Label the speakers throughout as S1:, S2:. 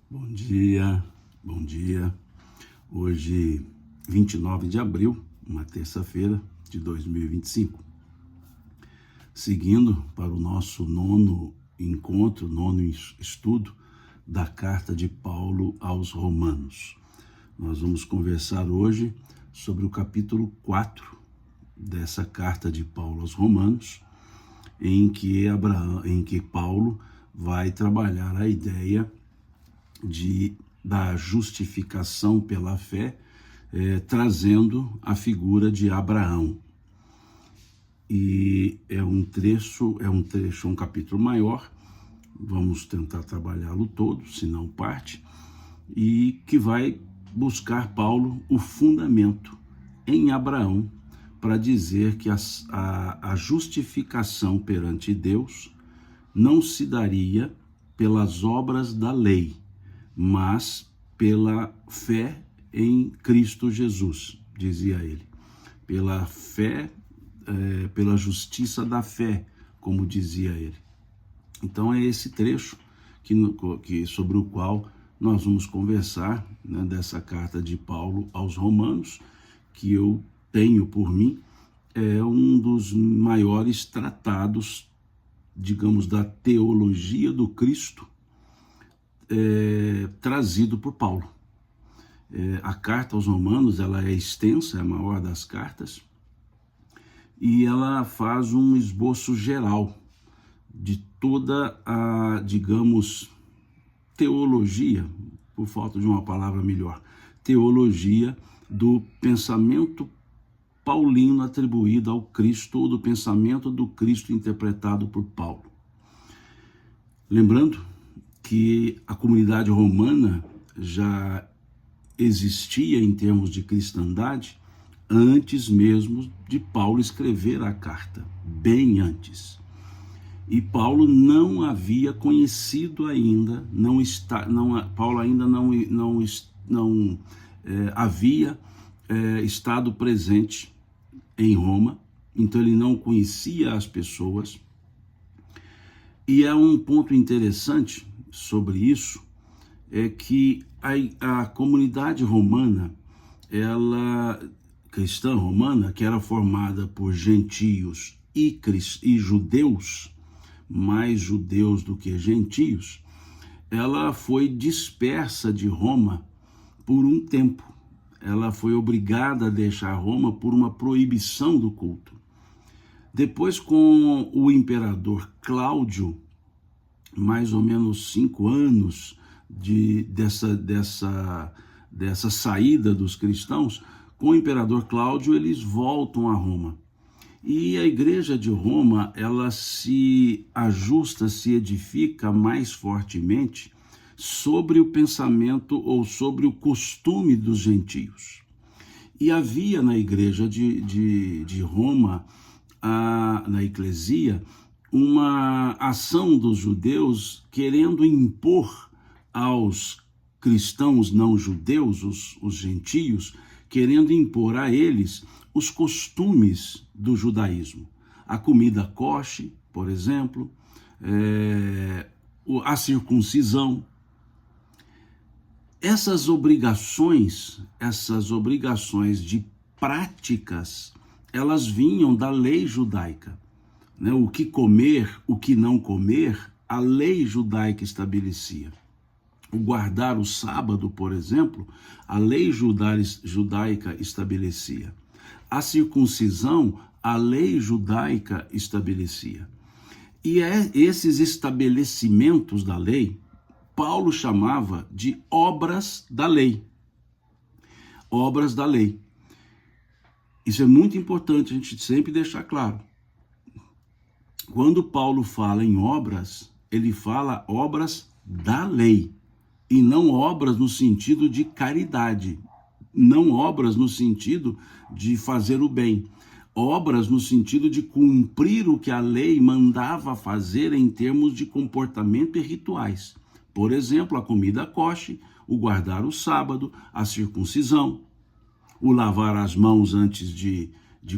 S1: Bom dia, bom dia. Hoje, 29 de abril, uma terça-feira de 2025. Seguindo para o nosso nono encontro, nono estudo da carta de Paulo aos Romanos. Nós vamos conversar hoje sobre o capítulo 4 dessa carta de Paulo aos Romanos, em que Paulo vai trabalhar a ideia da justificação pela fé, trazendo a figura de Abraão. E é um capítulo maior, vamos tentar trabalhá-lo todo, se não parte, e que vai buscar Paulo o fundamento em Abraão para dizer que a justificação perante Deus não se daria pelas obras da lei, mas pela fé em Cristo Jesus, dizia ele. Pela fé, pela justiça da fé, como dizia ele. Então é esse trecho sobre o qual nós vamos conversar, né, dessa carta de Paulo aos Romanos, que eu tenho por mim, é um dos maiores tratados, digamos, da teologia do Cristo, trazido por Paulo. A carta aos Romanos, ela é extensa, é a maior das cartas, e ela faz um esboço geral de toda a, digamos, teologia, por falta de uma palavra melhor, teologia do pensamento paulino atribuído ao Cristo, ou do pensamento do Cristo interpretado por Paulo. Lembrando que a comunidade romana já existia em termos de cristandade antes mesmo de Paulo escrever a carta, bem antes. E Paulo não havia conhecido ainda, Paulo ainda não havia estado presente em Roma, então ele não conhecia as pessoas. E é um ponto interessante sobre isso, é que a comunidade romana, cristã romana, que era formada por gentios e judeus, mais judeus do que gentios, ela foi dispersa de Roma por um tempo. Ela foi obrigada a deixar Roma por uma proibição do culto. Depois, com o imperador Cláudio, mais ou menos 5 anos dessa saída dos cristãos, com o imperador Cláudio, eles voltam a Roma. E a igreja de Roma, ela se ajusta, se edifica mais fortemente sobre o pensamento ou sobre o costume dos gentios. E havia na igreja de Roma, na eclesia, uma ação dos judeus querendo impor aos cristãos não judeus, os gentios, querendo impor a eles os costumes do judaísmo. A comida kosher, por exemplo, a circuncisão. Essas obrigações de práticas, elas vinham da lei judaica, né? O que comer, o que não comer, a lei judaica estabelecia. O guardar o sábado, por exemplo, a lei judaica estabelecia. A circuncisão, a lei judaica estabelecia. E esses estabelecimentos da lei, Paulo chamava de obras da lei. Obras da lei. Isso é muito importante a gente sempre deixar claro. Quando Paulo fala em obras, ele fala obras da lei, e não obras no sentido de caridade, não obras no sentido de fazer o bem, obras no sentido de cumprir o que a lei mandava fazer em termos de comportamento e rituais. Por exemplo, a comida kosher, o guardar o sábado, a circuncisão, o lavar as mãos antes de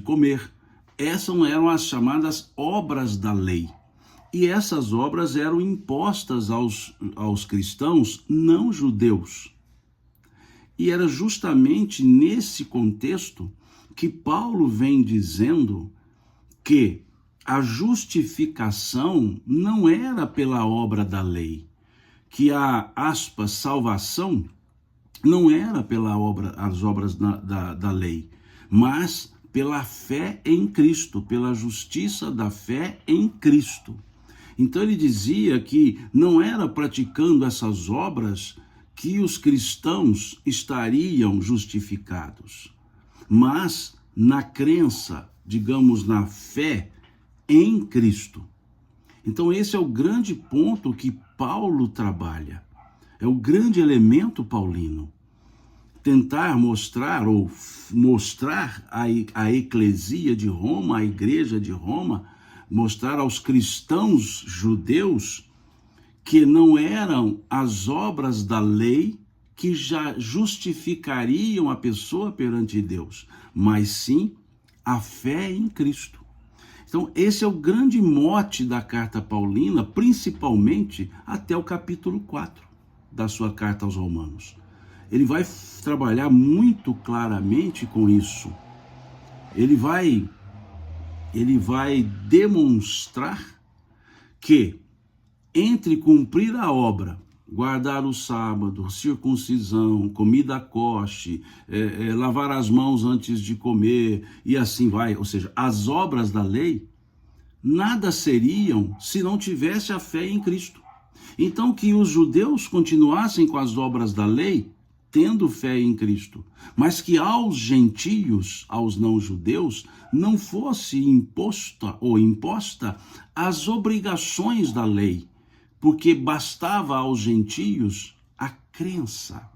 S1: comer. Essas eram as chamadas obras da lei. E essas obras eram impostas aos cristãos não judeus. E era justamente nesse contexto que Paulo vem dizendo que a justificação não era pela obra da lei, que a, aspas, salvação não era as obras da lei, mas pela fé em Cristo, pela justiça da fé em Cristo. Então ele dizia que não era praticando essas obras que os cristãos estariam justificados, mas na crença, digamos, na fé em Cristo. Então esse é o grande ponto que Paulo trabalha, é o grande elemento paulino. Tentar mostrar, ou mostrar a eclesia de Roma, a igreja de Roma, mostrar aos cristãos judeus que não eram as obras da lei que já justificariam a pessoa perante Deus, mas sim a fé em Cristo. Então, esse é o grande mote da carta paulina, principalmente até o capítulo 4 da sua carta aos Romanos. Ele vai trabalhar muito claramente com isso. Ele vai demonstrar que entre cumprir a obra, guardar o sábado, circuncisão, comida coxe, lavar as mãos antes de comer e assim vai, ou seja, as obras da lei, nada seriam se não tivesse a fé em Cristo. Então que os judeus continuassem com as obras da lei, tendo fé em Cristo, mas que aos gentios, aos não-judeus, não fosse imposta as obrigações da lei, porque bastava aos gentios a crença,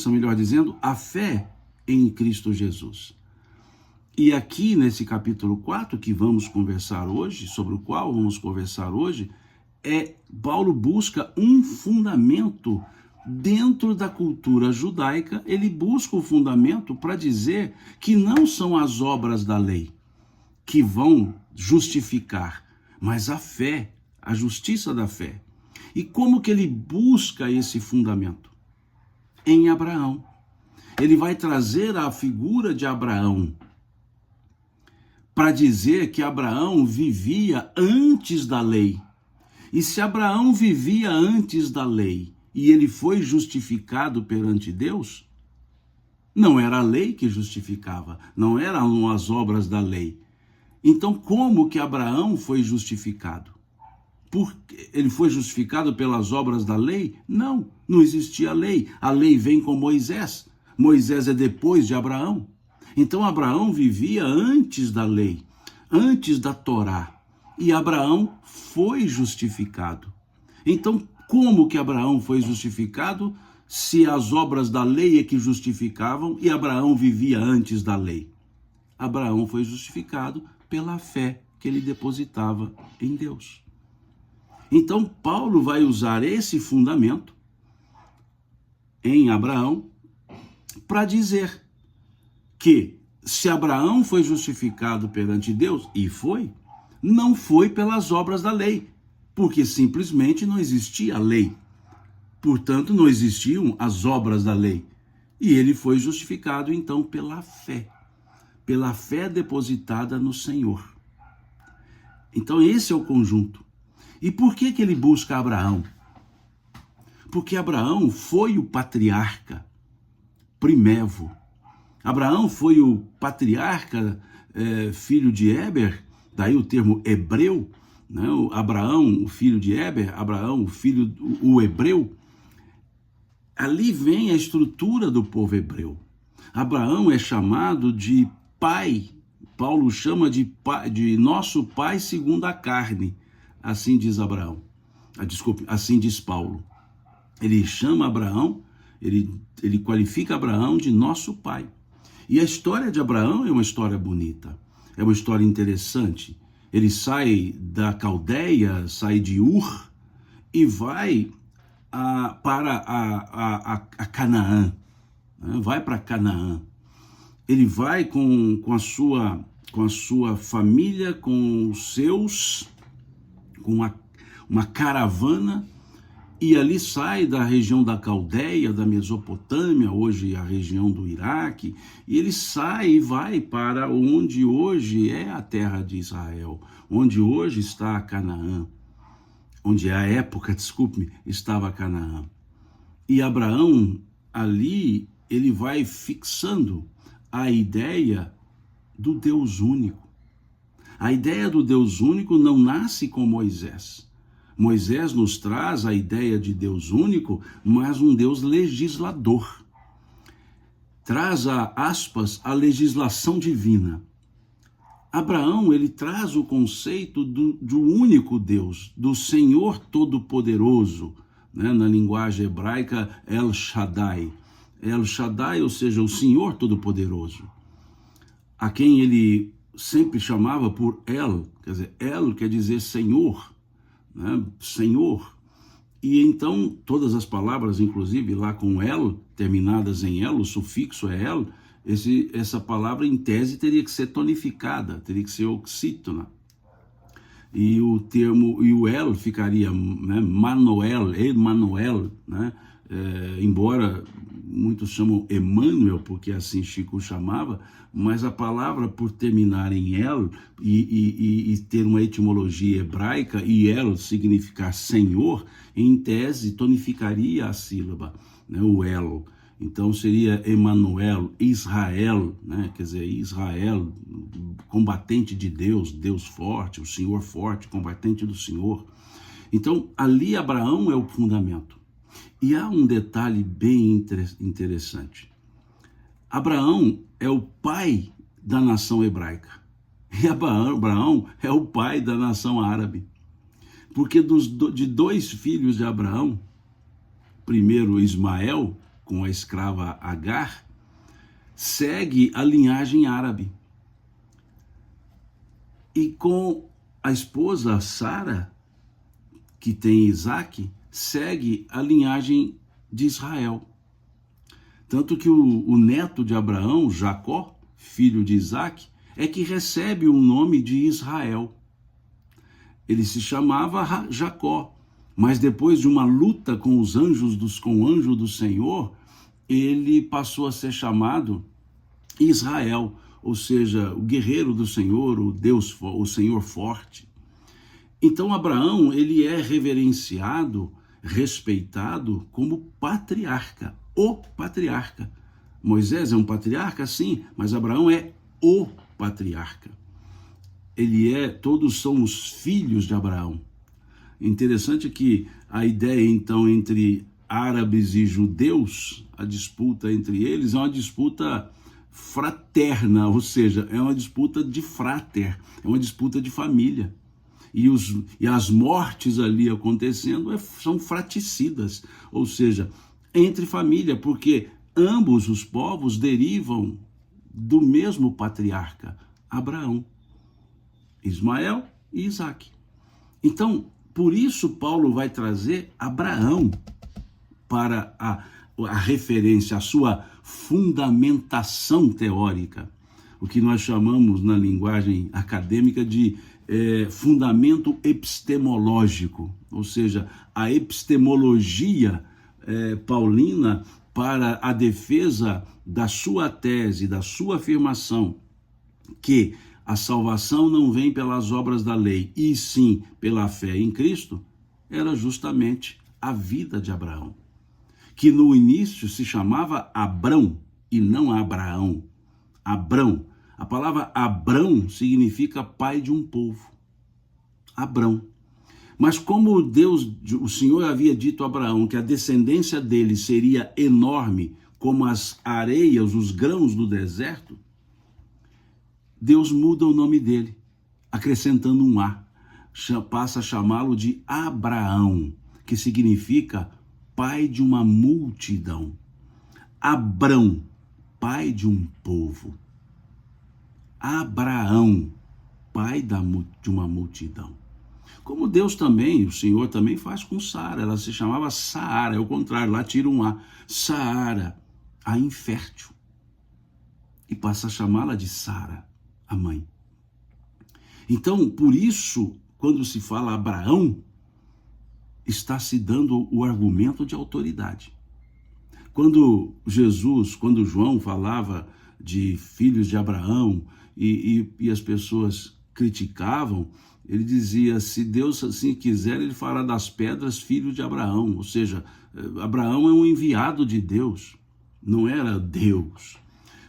S1: melhor dizendo, a fé em Cristo Jesus. E aqui nesse capítulo 4 que vamos conversar hoje, sobre o qual vamos conversar hoje, Paulo busca um fundamento dentro da cultura judaica. Ele busca o fundamento para dizer que não são as obras da lei que vão justificar, mas a fé, a justiça da fé. E como que ele busca esse fundamento? Em Abraão. Ele vai trazer a figura de Abraão para dizer que Abraão vivia antes da lei. E se Abraão vivia antes da lei e ele foi justificado perante Deus, não era a lei que justificava, não eram as obras da lei. Então, como que Abraão foi justificado? Ele foi justificado pelas obras da lei? Não, não existia lei. A lei vem com Moisés. Moisés é depois de Abraão. Então, Abraão vivia antes da lei, antes da Torá. E Abraão foi justificado. Então, como que Abraão foi justificado se as obras da lei é que justificavam e Abraão vivia antes da lei? Abraão foi justificado pela fé que ele depositava em Deus. Então, Paulo vai usar esse fundamento em Abraão para dizer que se Abraão foi justificado perante Deus, e foi, não foi pelas obras da lei, porque simplesmente não existia a lei. Portanto, não existiam as obras da lei. E ele foi justificado, então, pela fé depositada no Senhor. Então, esse é o conjunto. E por que ele busca Abraão? Porque Abraão foi o patriarca primevo. Abraão foi o patriarca, filho de Éber, daí o termo hebreu, né? Abraão, o filho de Éber, Abraão, o hebreu. Ali vem a estrutura do povo hebreu. Abraão é chamado de pai, Paulo chama de nosso pai segundo a carne, assim diz Abraão, assim diz Paulo. Ele chama Abraão, ele qualifica Abraão de nosso pai. E a história de Abraão é uma história bonita, é uma história interessante. Ele sai da Caldeia, sai de Ur e vai para a Canaã, né? Vai para Canaã. Ele vai com com a sua família, com os seus, com uma caravana, e ali sai da região da Caldeia, da Mesopotâmia, hoje a região do Iraque, e ele sai e vai para onde hoje é a terra de Israel, onde hoje está Canaã, onde à época, desculpe-me, estava Canaã. E Abraão, ali, ele vai fixando a ideia do Deus único. A ideia do Deus único não nasce com Moisés. Moisés nos traz a ideia de Deus único, mas um Deus legislador. Traz aspas, a legislação divina. Abraão, ele traz o conceito do único Deus, do Senhor Todo-Poderoso, né? Na linguagem hebraica, El Shaddai. El Shaddai, ou seja, o Senhor Todo-Poderoso, a quem ele sempre chamava por El, quer dizer, El quer dizer Senhor, né? Senhor. E então todas as palavras, inclusive lá com El, terminadas em El, o sufixo é El, essa palavra em tese teria que ser tonificada, teria que ser oxítona. E o termo, e o El ficaria, né, Manoel, Emmanuel, né? Embora muitos chamam Emmanuel, porque assim Chico chamava, mas a palavra, por terminar em El e ter uma etimologia hebraica, e El significar Senhor, em tese tonificaria a sílaba, né, o El. Então seria Emmanuel, Israel, né? Quer dizer, Israel, combatente de Deus, Deus forte, o Senhor forte, combatente do Senhor. Então ali Abraão é o fundamento. E há um detalhe bem interessante. Abraão é o pai da nação hebraica. E Abraão é o pai da nação árabe. Porque de dois filhos de Abraão, primeiro Ismael, com a escrava Agar, segue a linhagem árabe. E com a esposa Sara, que tem Isaac, segue a linhagem de Israel. Tanto que o neto de Abraão, Jacó, filho de Isaac, é que recebe o nome de Israel. Ele se chamava Jacó, mas depois de uma luta com o anjo do Senhor, ele passou a ser chamado Israel, ou seja, o guerreiro do Senhor, o Senhor forte. Então Abraão, ele é reverenciado, respeitado como patriarca, o patriarca. Moisés é um patriarca, sim, mas Abraão é o patriarca. Todos são os filhos de Abraão. Interessante que a ideia, então, entre árabes e judeus, a disputa entre eles é uma disputa fraterna, ou seja, é uma disputa de frater, é uma disputa de família. E as mortes ali acontecendo são fraticidas, ou seja, entre família, porque ambos os povos derivam do mesmo patriarca, Abraão, Ismael e Isaac. Então, por isso Paulo vai trazer Abraão para a referência, a sua fundamentação teórica, o que nós chamamos na linguagem acadêmica de fundamento epistemológico, ou seja, a epistemologia paulina para a defesa da sua tese, da sua afirmação, que a salvação não vem pelas obras da lei, e sim pela fé em Cristo, era justamente a vida de Abraão, que no início se chamava Abrão e não Abraão. Abrão. A palavra Abrão significa pai de um povo. Abrão. Mas como o Senhor havia dito a Abraão que a descendência dele seria enorme como as areias, os grãos do deserto, Deus muda o nome dele, acrescentando um A. Passa a chamá-lo de Abraão, que significa pai de uma multidão. Abrão, pai de um povo. Abraão, pai de uma multidão. Como Deus também, o Senhor também faz com Sara. Ela se chamava Saara, é o contrário, lá tira um A. Saara, a infértil. E passa a chamá-la de Sara, a mãe. Então, por isso, quando se fala Abraão, está se dando o argumento de autoridade. Quando João falava de filhos de Abraão e as pessoas criticavam, ele dizia, se Deus assim quiser, ele fará das pedras filho de Abraão. Ou seja, Abraão é um enviado de Deus, não era Deus.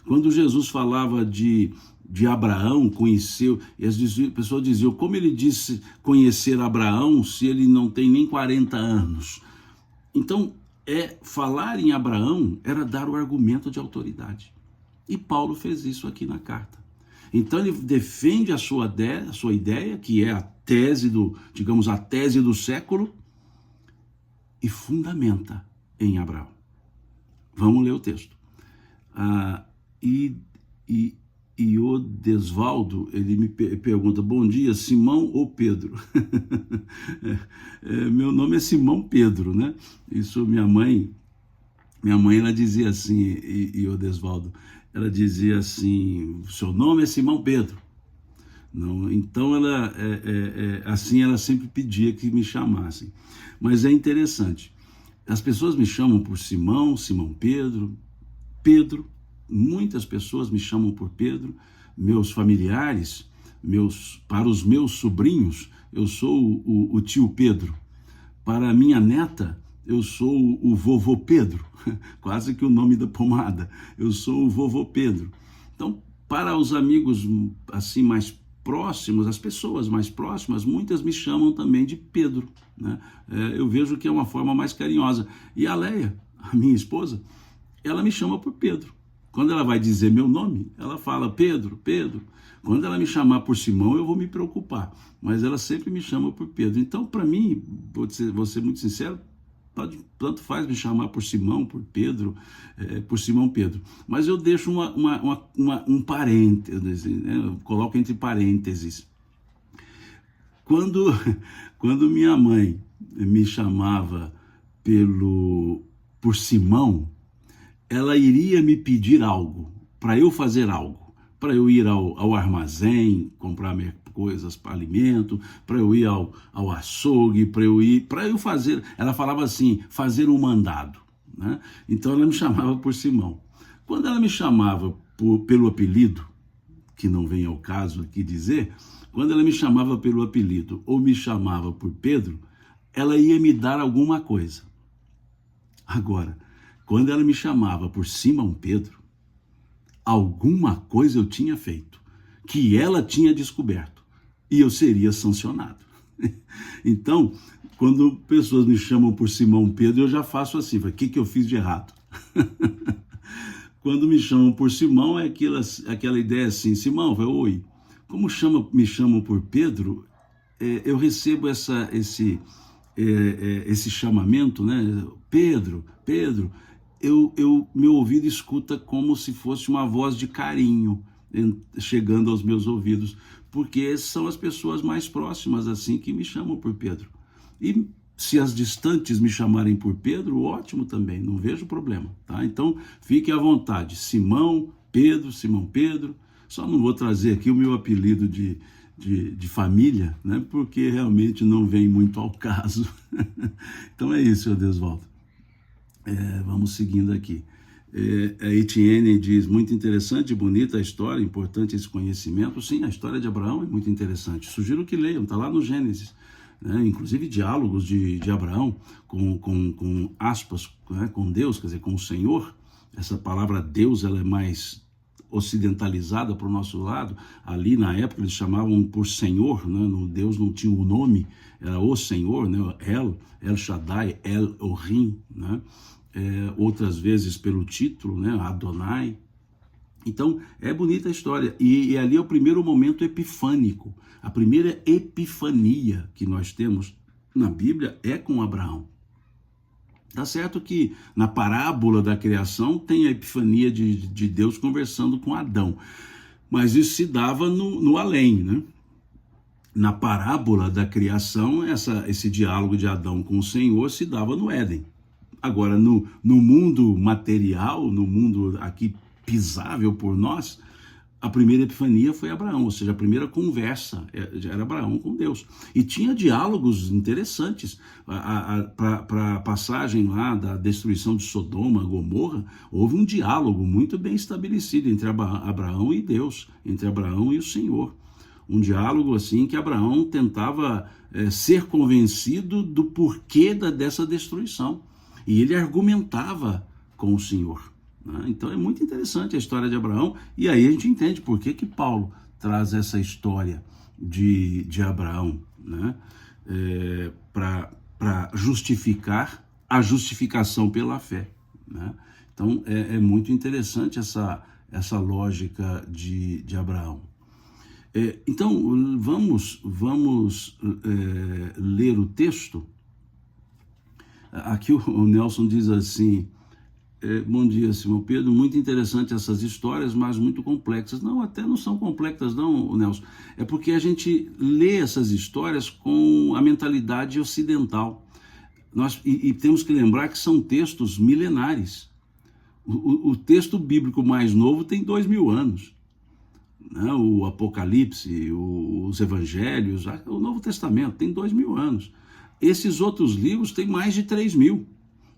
S1: Quando Jesus falava de Abraão, conheceu, e as pessoas diziam, como ele disse conhecer Abraão se ele não tem nem 40 anos? Então, falar em Abraão era dar o argumento de autoridade. E Paulo fez isso aqui na carta. Então ele defende a sua ideia, que é a tese a tese do século, e fundamenta em Abraão. Vamos ler o texto. E o Desvaldo, ele me pergunta, bom dia, Simão ou Pedro? Meu nome é Simão Pedro, né? Isso minha mãe ela dizia assim, e o Desvaldo, ela dizia assim, seu nome é Simão Pedro. Não, então assim ela sempre pedia que me chamassem. Mas é interessante, as pessoas me chamam por Simão Pedro, muitas pessoas me chamam por Pedro, meus familiares, para os meus sobrinhos, eu sou o tio Pedro, para a minha neta, eu sou o vovô Pedro, quase que o nome da pomada, eu sou o vovô Pedro. Então, para os amigos assim mais próximos, as pessoas mais próximas, muitas me chamam também de Pedro, né? Eu vejo que é uma forma mais carinhosa. E a Leia, a minha esposa, ela me chama por Pedro. Quando ela vai dizer meu nome, ela fala Pedro, Pedro. Quando ela me chamar por Simão, eu vou me preocupar, mas ela sempre me chama por Pedro. Então, para mim, vou ser muito sincero, tanto faz me chamar por Simão, por Pedro, por Simão Pedro. Mas eu deixo um parêntese, né? Eu coloco entre parênteses. Quando minha mãe me chamava por Simão, ela iria me pedir algo, para eu fazer algo, para eu ir ao armazém, comprar coisas para alimento, para eu ir ao açougue, para eu fazer, ela falava assim, fazer um mandado, né? Então ela me chamava por Simão. Quando ela me chamava pelo apelido, que não vem ao caso aqui dizer, quando ela me chamava pelo apelido ou me chamava por Pedro, ela ia me dar alguma coisa. Agora, quando ela me chamava por Simão Pedro, alguma coisa eu tinha feito, que ela tinha descoberto, e eu seria sancionado. Então, quando pessoas me chamam por Simão Pedro, eu já faço assim, o que eu fiz de errado? Quando me chamam por Simão, é aquela ideia assim, Simão, oi. Como me chamam por Pedro, eu recebo esse chamamento, né? Pedro, meu ouvido escuta como se fosse uma voz de carinho chegando aos meus ouvidos, porque são as pessoas mais próximas assim que me chamam por Pedro. E se as distantes me chamarem por Pedro, ótimo também, não vejo problema, tá? Então, fique à vontade, Simão Pedro, só não vou trazer aqui o meu apelido de família, né? Porque realmente não vem muito ao caso. Então é isso, Desvaldo. Vamos seguindo aqui. A Etienne diz, muito interessante, bonita a história, importante esse conhecimento. Sim, a história de Abraão é muito interessante. Sugiro que leiam, está lá no Gênesis, né? Inclusive diálogos de Abraão com aspas, né? Com Deus, quer dizer, com o Senhor. Essa palavra Deus, ela é mais ocidentalizada para o nosso lado. Ali na época eles chamavam por Senhor, né? Deus não tinha o nome, era o Senhor, né? El Shaddai, El Orim, né? Outras vezes pelo título, né? Adonai. Então é bonita a história, e ali é o primeiro momento epifânico, a primeira epifania que nós temos na Bíblia é com Abraão. Tá certo que na parábola da criação tem a epifania de Deus conversando com Adão, mas isso se dava no além, né? Na parábola da criação, esse diálogo de Adão com o Senhor se dava no Éden. Agora, no mundo material, no mundo aqui pisável por nós, a primeira epifania foi Abraão, ou seja, a primeira conversa era Abraão com Deus. E tinha diálogos interessantes. Para a passagem lá da destruição de Sodoma, Gomorra, houve um diálogo muito bem estabelecido entre Abraão e Deus, entre Abraão e o Senhor. Um diálogo assim que Abraão tentava ser convencido do porquê dessa destruição. E ele argumentava com o Senhor. Então é muito interessante a história de Abraão, e aí a gente entende por que Paulo traz essa história de Abraão, né? Para justificar a justificação pela fé, né? Então é muito interessante essa lógica de Abraão. Então vamos ler o texto. Aqui o Nelson diz assim: bom dia, Simão Pedro, muito interessante essas histórias, mas muito complexas. Não, até não são complexas não, Nelson. É porque a gente lê essas histórias com a mentalidade ocidental. E temos que lembrar que são textos milenares. O texto bíblico mais novo tem 2000 anos. Né? O Apocalipse, os Evangelhos, o Novo Testamento tem 2000 anos. Esses outros livros têm mais de 3000.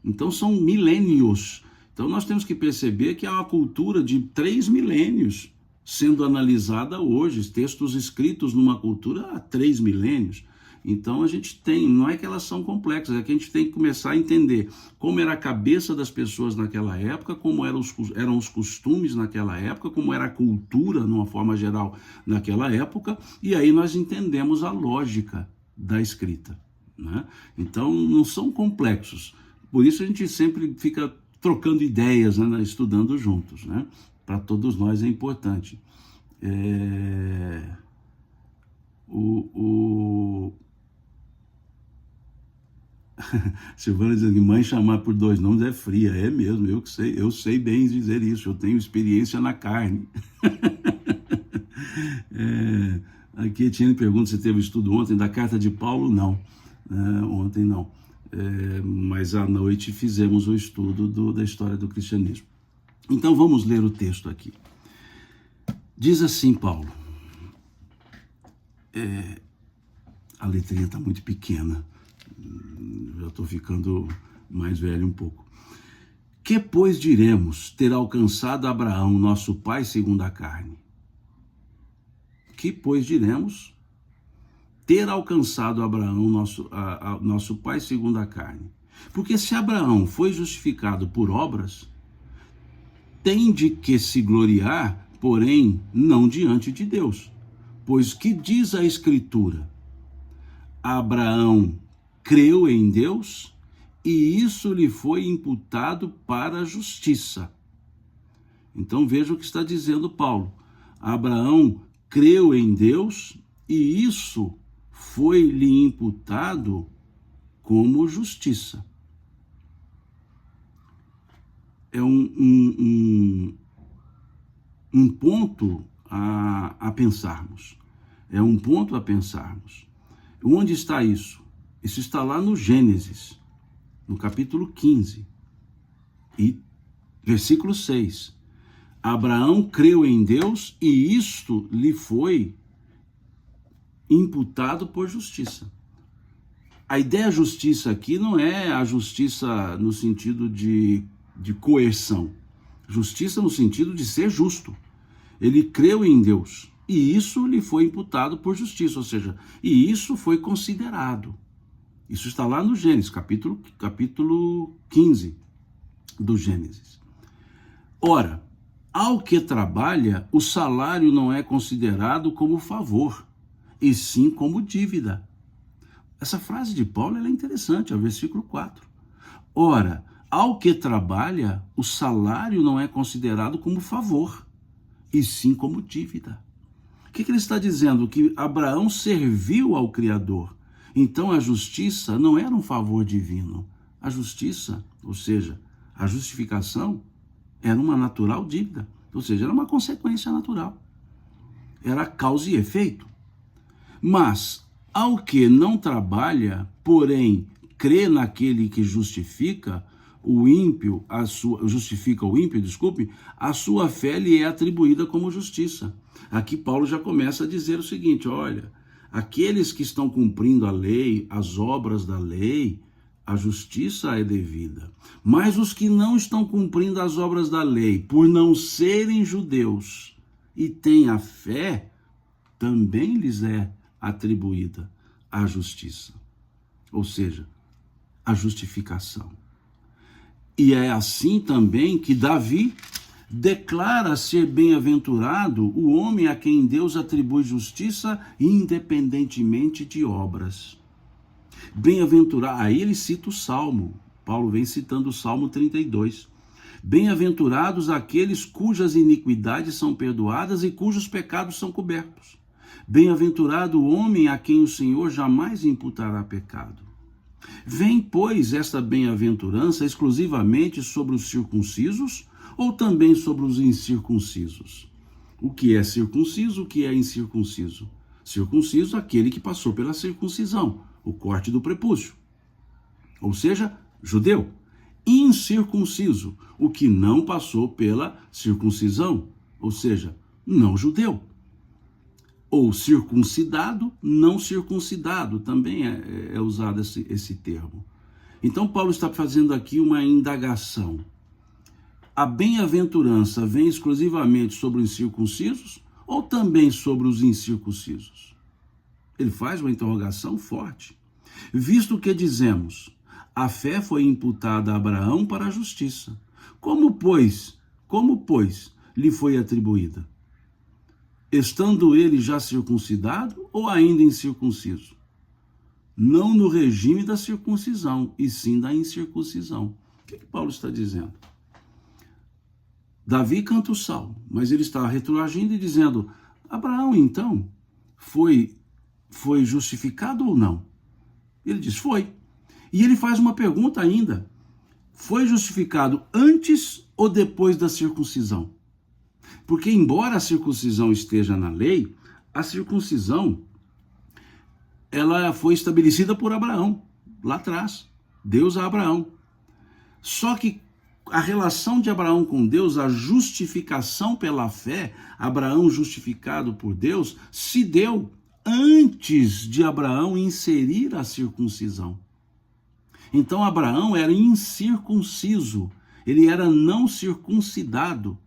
S1: Então são milênios. Então nós temos que perceber que há uma cultura de 3 milênios sendo analisada hoje, textos escritos numa cultura há 3 milênios. Então a gente tem, não é que elas são complexas, é que a gente tem que começar a entender como era a cabeça das pessoas naquela época, como eram os costumes naquela época, como era a cultura, numa forma geral, naquela época, e aí nós entendemos a lógica da escrita, né? Então não são complexos, por isso a gente sempre fica trocando ideias, né, estudando juntos, né? Para todos nós é importante. Silvana diz que mãe chamar por 2 nomes é fria. É mesmo, eu sei bem dizer isso, eu tenho experiência na carne. Aqui a Tiene pergunta se teve estudo ontem da carta de Paulo. Não, ontem não. Mas à noite fizemos o estudo da história do cristianismo. Então vamos ler o texto aqui. Diz assim Paulo, a letrinha está muito pequena, já estou ficando mais velho um pouco. Que, pois, diremos ter alcançado Abraão, nosso pai segundo a carne? Que, pois, diremos ter alcançado Abraão, nosso pai segundo a carne? Porque se Abraão foi justificado por obras, tem de que se gloriar, porém, não diante de Deus. Pois que diz a Escritura? Abraão creu em Deus e isso lhe foi imputado para a justiça. Então veja o que está dizendo Paulo. Abraão creu em Deus e isso foi-lhe imputado como justiça. É um ponto a pensarmos. É um ponto a pensarmos. Onde está isso? Isso está lá no Gênesis, no capítulo 15, e versículo 6. Abraão creu em Deus e isto lhe foi imputado por justiça. A ideia justiça aqui não é a justiça no sentido de coerção. Justiça no sentido de ser justo. Ele creu em Deus e isso lhe foi imputado por justiça, ou seja, e isso foi considerado. Isso está lá no Gênesis, capítulo 15 do Gênesis. Ora, ao que trabalha, o salário não é considerado como favor, e sim como dívida. Essa frase de Paulo é interessante, é o versículo 4. Ora, ao que trabalha, o salário não é considerado como favor, e sim como dívida. O que ele está dizendo? Que Abraão serviu ao Criador. Então a justiça não era um favor divino. A justiça, ou seja, a justificação, era uma natural dívida. Ou seja, era uma consequência natural. Era causa e efeito. Mas, ao que não trabalha, porém crê naquele que justifica, o ímpio, justifica o ímpio, desculpe, a sua fé lhe é atribuída como justiça. Aqui Paulo já começa a dizer o seguinte, olha, aqueles que estão cumprindo a lei, as obras da lei, a justiça é devida. Mas os que não estão cumprindo as obras da lei, por não serem judeus e têm a fé, também lhes é atribuída a justiça. Ou seja, a justificação. E é assim também que Davi declara ser bem-aventurado o homem a quem Deus atribui justiça independentemente de obras. Bem-aventurado, aí ele cita o Salmo, Paulo vem citando o Salmo 32. Bem-aventurados aqueles cujas iniquidades são perdoadas e cujos pecados são cobertos. Bem-aventurado o homem a quem o Senhor jamais imputará pecado. Vem, pois, esta bem-aventurança exclusivamente sobre os circuncisos ou também sobre os incircuncisos? O que é circunciso, o que é incircunciso? Circunciso, aquele que passou pela circuncisão, o corte do prepúcio, ou seja, judeu. Incircunciso, o que não passou pela circuncisão, ou seja, não judeu. Ou circuncidado, não circuncidado, também é usado esse termo. Então Paulo está fazendo aqui uma indagação. A bem-aventurança vem exclusivamente sobre os incircuncisos ou também sobre os incircuncisos? Ele faz uma interrogação forte. Visto que dizemos, a fé foi imputada a Abraão para a justiça. Como, pois, lhe foi atribuída? Estando ele já circuncidado ou ainda incircunciso? Não no regime da circuncisão, e sim da incircuncisão. O que Paulo está dizendo? Davi canta o salmo, mas ele está retroagindo e dizendo, Abraão, então, foi justificado ou não? Ele diz, foi. E ele faz uma pergunta ainda, foi justificado antes ou depois da circuncisão? Porque embora a circuncisão esteja na lei, a circuncisão ela foi estabelecida por Abraão, lá atrás, Deus a Abraão. Só que a relação de Abraão com Deus, a justificação pela fé, Abraão justificado por Deus, se deu antes de Abraão inserir a circuncisão. Então Abraão era incircunciso, ele era não circuncidado,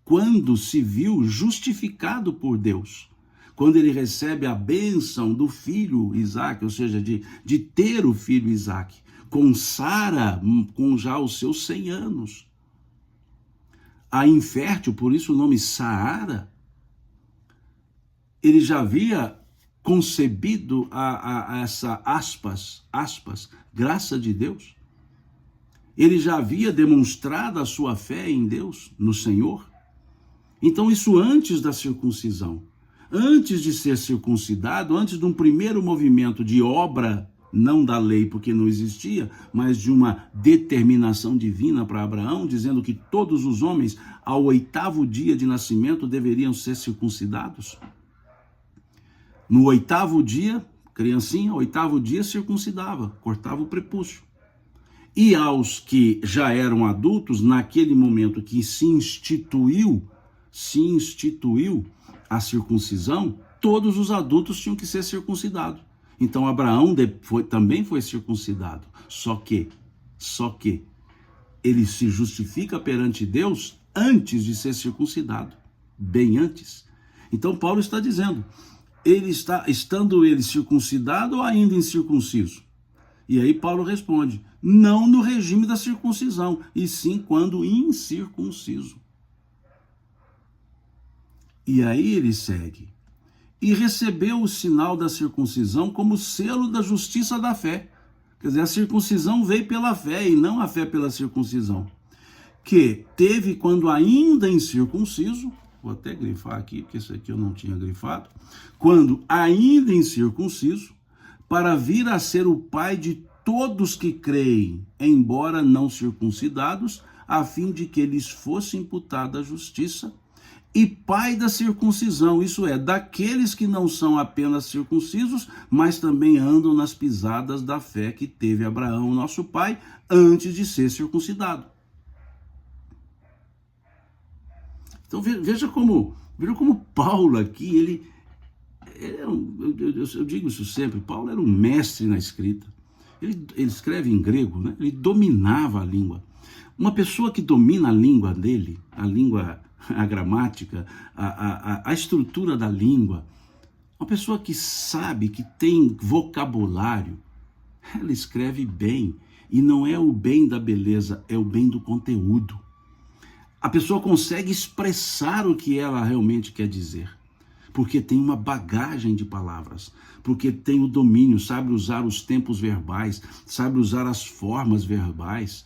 S1: quando se viu justificado por Deus, quando ele recebe a bênção do filho Isaque, ou seja, de ter o filho Isaque, com Sara, com já os seus 100 anos. A infértil, por isso o nome Saara, ele já havia concebido a essa aspas, graça de Deus. Ele já havia demonstrado a sua fé em Deus, no Senhor. Então isso antes da circuncisão, antes de ser circuncidado, antes de um primeiro movimento de obra, não da lei porque não existia, mas de uma determinação divina para Abraão, dizendo que todos os homens ao 8º dia de nascimento deveriam ser circuncidados. No 8º dia, criancinha, 8º dia circuncidava, cortava o prepúcio. E aos que já eram adultos, naquele momento que se instituiu a circuncisão, todos os adultos tinham que ser circuncidados. Então Abraão também foi circuncidado. Só que ele se justifica perante Deus antes de ser circuncidado, bem antes. Então Paulo está dizendo, estando ele circuncidado ou ainda incircunciso? E aí Paulo responde, não no regime da circuncisão, e sim quando incircunciso. E aí ele segue. E recebeu o sinal da circuncisão como selo da justiça da fé. Quer dizer, a circuncisão veio pela fé e não a fé pela circuncisão. Que teve quando ainda incircunciso, vou até grifar aqui, porque esse aqui eu não tinha grifado, quando ainda incircunciso, para vir a ser o pai de todos que creem, embora não circuncidados, a fim de que lhes fosse imputada a justiça, e pai da circuncisão, isso é, daqueles que não são apenas circuncisos, mas também andam nas pisadas da fé que teve Abraão, nosso pai, antes de ser circuncidado. Então veja como Paulo aqui, eu digo isso sempre, Paulo era um mestre na escrita. Ele escreve em grego, né? Ele dominava a língua. Uma pessoa que domina a língua dele, a gramática, a estrutura da língua, uma pessoa que sabe, que tem vocabulário, ela escreve bem. E não é o bem da beleza, é o bem do conteúdo. A pessoa consegue expressar o que ela realmente quer dizer, porque tem uma bagagem de palavras, porque tem o domínio, sabe usar os tempos verbais, sabe usar as formas verbais.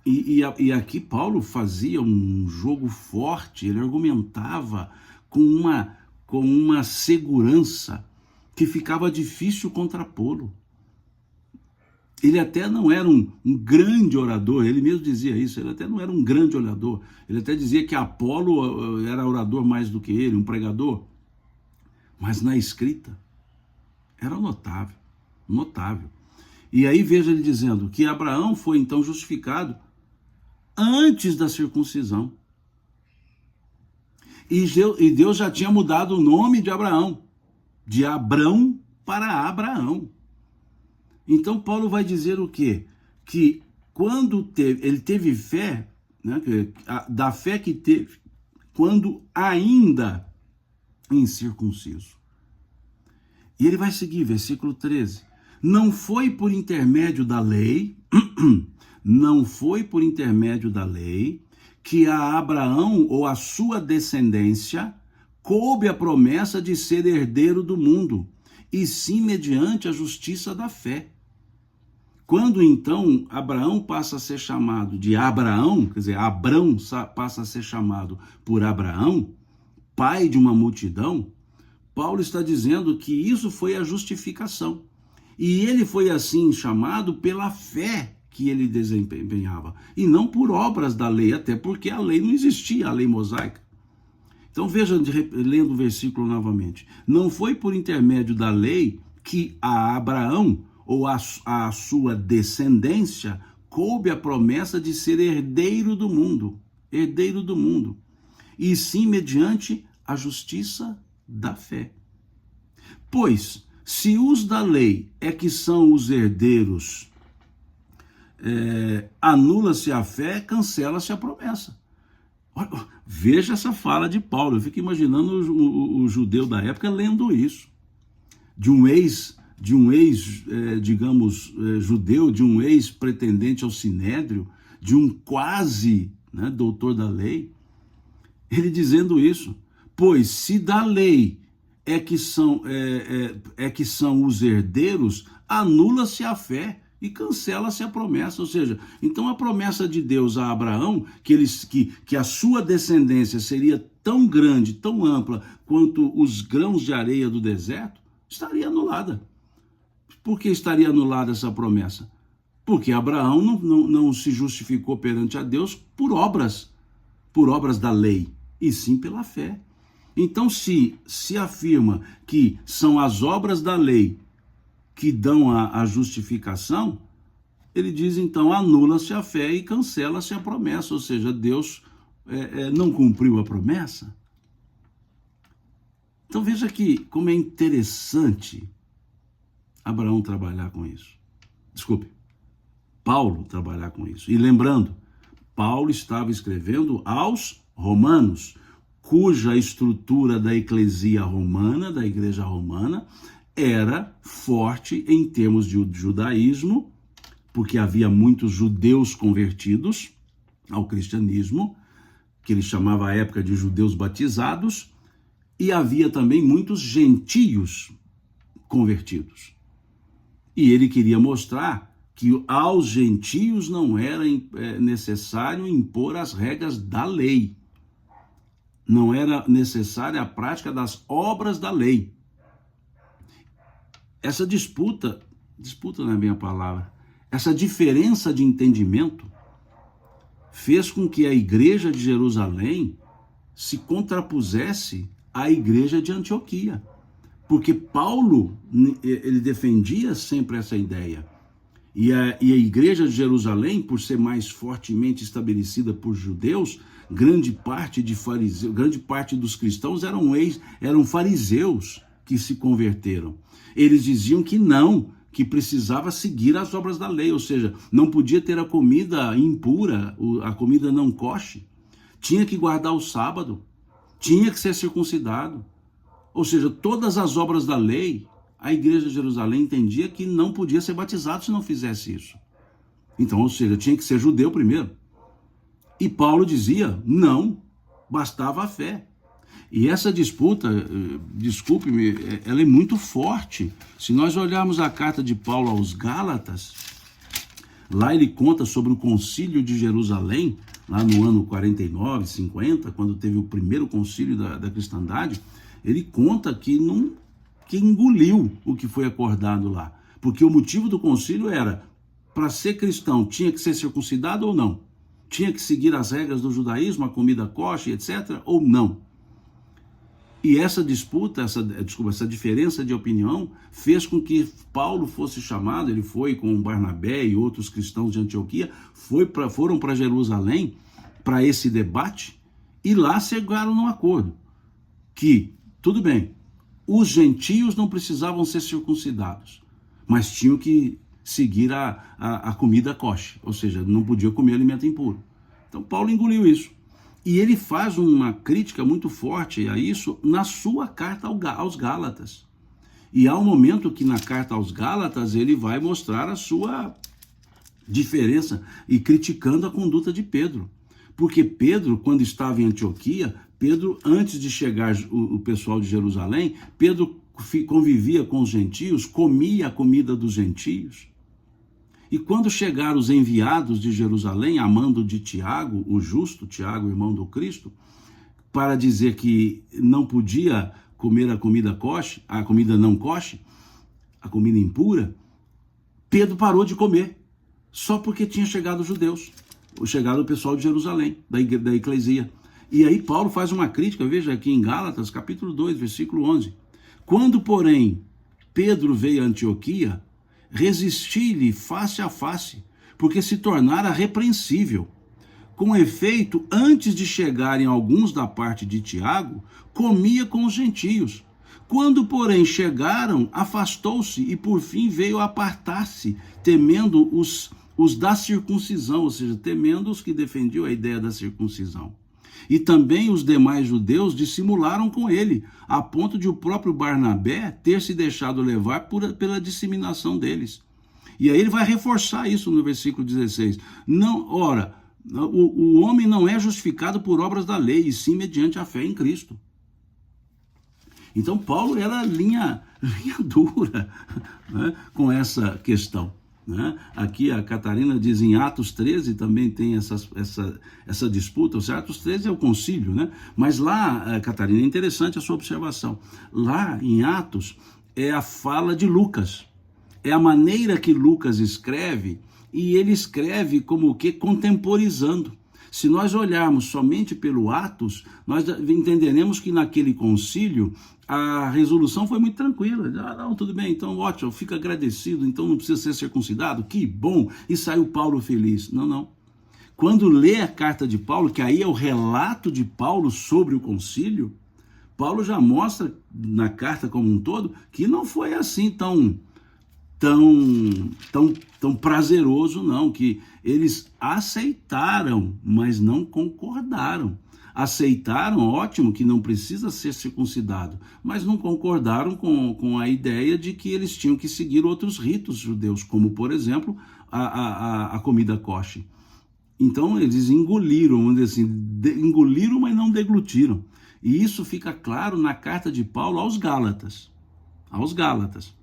S1: E aqui Paulo fazia um jogo forte, ele argumentava com uma segurança que ficava difícil contrapô-lo. Ele até não era um grande orador, ele mesmo dizia isso, ele até não era um grande orador, ele até dizia que Apolo era orador mais do que ele, um pregador, mas na escrita era notável, notável. E aí veja ele dizendo que Abraão foi então justificado antes da circuncisão. E Deus já tinha mudado o nome de Abraão, de Abrão para Abraão. Então Paulo vai dizer o quê? Que quando ele teve fé, né, da fé que teve, quando ainda incircunciso. E ele vai seguir, versículo 13. Não foi por intermédio da lei, não foi por intermédio da lei que a Abraão ou a sua descendência coube a promessa de ser herdeiro do mundo, e sim mediante a justiça da fé. Quando então Abraão passa a ser chamado de Abraão, quer dizer, Abrão passa a ser chamado por Abraão, pai de uma multidão, Paulo está dizendo que isso foi a justificação. E ele foi assim chamado pela fé que ele desempenhava, e não por obras da lei, até porque a lei não existia, a lei mosaica. Então veja, lendo o versículo novamente. Não foi por intermédio da lei que a Abraão ou a sua descendência coube a promessa de ser herdeiro do mundo, e sim mediante a justiça da fé. Pois, se os da lei é que são os herdeiros, anula-se a fé, cancela-se a promessa. Veja essa fala de Paulo, eu fico imaginando o judeu da época lendo isso, de um ex, judeu, de um ex-pretendente ao sinédrio, de um quase, né, doutor da lei, ele dizendo isso. Pois se da lei é que são os herdeiros, anula-se a fé e cancela-se a promessa. Ou seja, então a promessa de Deus a Abraão, que a sua descendência seria tão grande, tão ampla, quanto os grãos de areia do deserto, estaria anulada. Por que estaria anulada essa promessa? Porque Abraão não se justificou perante a Deus por obras da lei, e sim pela fé. Então, se afirma que são as obras da lei que dão a justificação, ele diz, então, anula-se a fé e cancela-se a promessa, ou seja, Deus não cumpriu a promessa. Então, veja aqui como é interessante Abraão trabalhar com isso. Desculpe, Paulo trabalhar com isso. E lembrando, Paulo estava escrevendo aos romanos, cuja estrutura da eclesia romana, da igreja romana, era forte em termos de judaísmo, porque havia muitos judeus convertidos ao cristianismo, que ele chamava à época de judeus batizados, e havia também muitos gentios convertidos. E ele queria mostrar que aos gentios não era necessário impor as regras da lei. Não era necessária a prática das obras da lei. Essa disputa não é bem a palavra, essa diferença de entendimento fez com que a igreja de Jerusalém se contrapusesse à igreja de Antioquia. Porque Paulo, ele defendia sempre essa ideia. E a igreja de Jerusalém, por ser mais fortemente estabelecida por judeus, grande parte dos cristãos eram fariseus que se converteram. Eles diziam que não, que precisava seguir as obras da lei, ou seja, não podia ter a comida impura, a comida não kosher, tinha que guardar o sábado, tinha que ser circuncidado. Ou seja, todas as obras da lei, a igreja de Jerusalém entendia que não podia ser batizado se não fizesse isso. Então, ou seja, tinha que ser judeu primeiro. E Paulo dizia, não, bastava a fé. E essa disputa, desculpe-me, ela é muito forte. Se nós olharmos a carta de Paulo aos Gálatas, lá ele conta sobre o concílio de Jerusalém, lá no ano 49, 50, quando teve o primeiro concílio da cristandade, ele conta que engoliu o que foi acordado lá. Porque o motivo do concílio era, para ser cristão, tinha que ser circuncidado ou não? Tinha que seguir as regras do judaísmo, a comida kosher, etc., ou não? E essa disputa, essa diferença de opinião, fez com que Paulo fosse chamado, ele foi com Barnabé e outros cristãos de Antioquia, foram para Jerusalém para esse debate, e lá chegaram num acordo, que, tudo bem, os gentios não precisavam ser circuncidados, mas tinham que seguir a comida kosher, ou seja, não podiam comer alimento impuro. Então Paulo engoliu isso. E ele faz uma crítica muito forte a isso na sua carta aos Gálatas. E há um momento que na carta aos Gálatas ele vai mostrar a sua diferença e criticando a conduta de Pedro. Porque Pedro, quando estava em Antioquia, antes de chegar o pessoal de Jerusalém, Pedro convivia com os gentios, comia a comida dos gentios. E quando chegaram os enviados de Jerusalém, a mando de Tiago, o justo, Tiago, irmão do Cristo, para dizer que não podia comer a comida kosher, a comida não kosher, a comida impura, Pedro parou de comer, só porque tinha chegado os judeus, chegado o pessoal de Jerusalém, da eclesia. E aí Paulo faz uma crítica, veja aqui em Gálatas, capítulo 2, versículo 11. Quando, porém, Pedro veio a Antioquia, resisti-lhe face a face, porque se tornara repreensível. Com efeito, antes de chegarem alguns da parte de Tiago, comia com os gentios. Quando, porém, chegaram, afastou-se e, por fim, veio apartar-se, temendo os da circuncisão, ou seja, temendo os que defendiam a ideia da circuncisão. E também os demais judeus dissimularam com ele, a ponto de o próprio Barnabé ter se deixado levar pela disseminação deles. E aí ele vai reforçar isso no versículo 16. O homem não é justificado por obras da lei, e sim mediante a fé em Cristo. Então Paulo era linha dura, né, com essa questão. Né? Aqui a Catarina diz em Atos 13, também tem essa disputa. O Atos 13 é o concílio, né? Mas lá, Catarina, é interessante a sua observação. Lá em Atos é a fala de Lucas, é a maneira que Lucas escreve, e ele escreve como o que? Contemporizando. Se nós olharmos somente pelo Atos, nós entenderemos que naquele concílio a resolução foi muito tranquila. Não, tudo bem, então ótimo, fica agradecido, então não precisa ser circuncidado, que bom, e saiu Paulo feliz. Não. Quando lê a carta de Paulo, que aí é o relato de Paulo sobre o concílio, Paulo já mostra na carta como um todo que não foi assim tão prazeroso, não, que eles aceitaram, mas não concordaram. Aceitaram, ótimo, que não precisa ser circuncidado, mas não concordaram com a ideia de que eles tinham que seguir outros ritos judeus, como, por exemplo, a comida kosher. Então, eles engoliram, vamos dizer assim, engoliram, mas não deglutiram. E isso fica claro na carta de Paulo aos Gálatas. Aos Gálatas.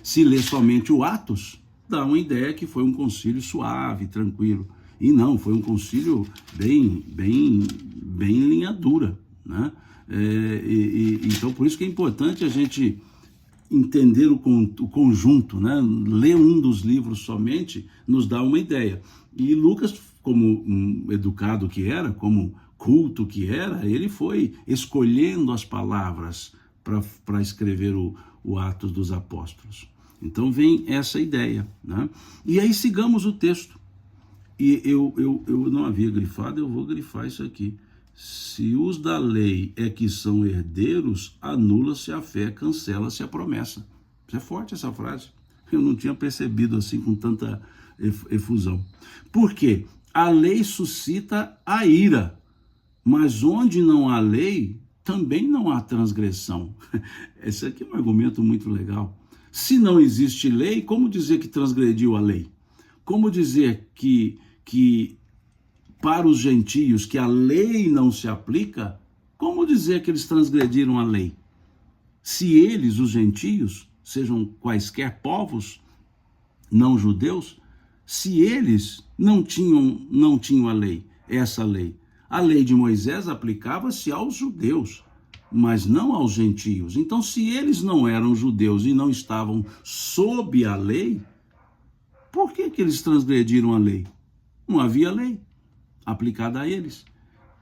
S1: Se lê somente o Atos, dá uma ideia que foi um concílio suave, tranquilo. E não, foi um concílio bem linha dura, né? Então, por isso que é importante a gente entender o conjunto, né? Ler um dos livros somente nos dá uma ideia. E Lucas, como um educado que era, como culto que era, ele foi escolhendo as palavras para escrever o Atos dos Apóstolos. Então vem essa ideia, né? E aí sigamos o texto. E eu não havia grifado, eu vou grifar isso aqui. Se os da lei é que são herdeiros, anula-se a fé, cancela-se a promessa. Isso é forte, essa frase. Eu não tinha percebido assim com tanta efusão. Por quê? A lei suscita a ira, mas onde não há lei, também não há transgressão. Esse aqui é um argumento muito legal. Se não existe lei, como dizer que transgrediu a lei? Como dizer que para os gentios que a lei não se aplica? Como dizer que eles transgrediram a lei? Se eles, os gentios, sejam quaisquer povos não judeus, se eles não tinham a lei, essa lei, a lei de Moisés aplicava-se aos judeus, mas não aos gentios. Então, se eles não eram judeus e não estavam sob a lei, por que eles transgrediram a lei? Não havia lei aplicada a eles.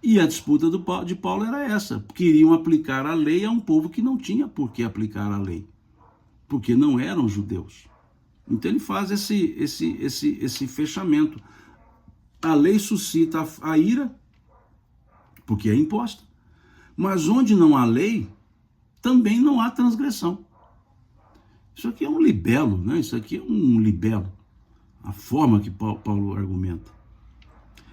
S1: E a disputa de Paulo era essa. Queriam aplicar a lei a um povo que não tinha por que aplicar a lei, porque não eram judeus. Então ele faz esse fechamento. A lei suscita a ira, porque é imposta. Mas onde não há lei, também não há transgressão. Isso aqui é um libelo, né? Isso aqui é um libelo. A forma que Paulo argumenta.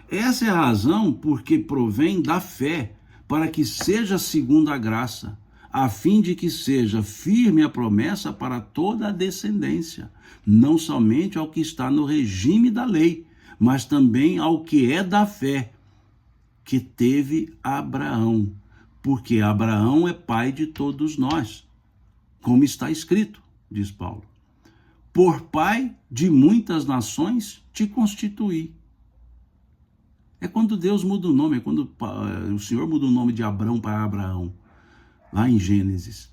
S1: Essa é a razão porque provém da fé, para que seja segundo a graça, a fim de que seja firme a promessa para toda a descendência, não somente ao que está no regime da lei, mas também ao que é da fé, que teve Abraão, porque Abraão é pai de todos nós, como está escrito, diz Paulo. Por pai de muitas nações te constituí. É quando Deus muda o nome, é quando o Senhor muda o nome de Abrão para Abraão, lá em Gênesis.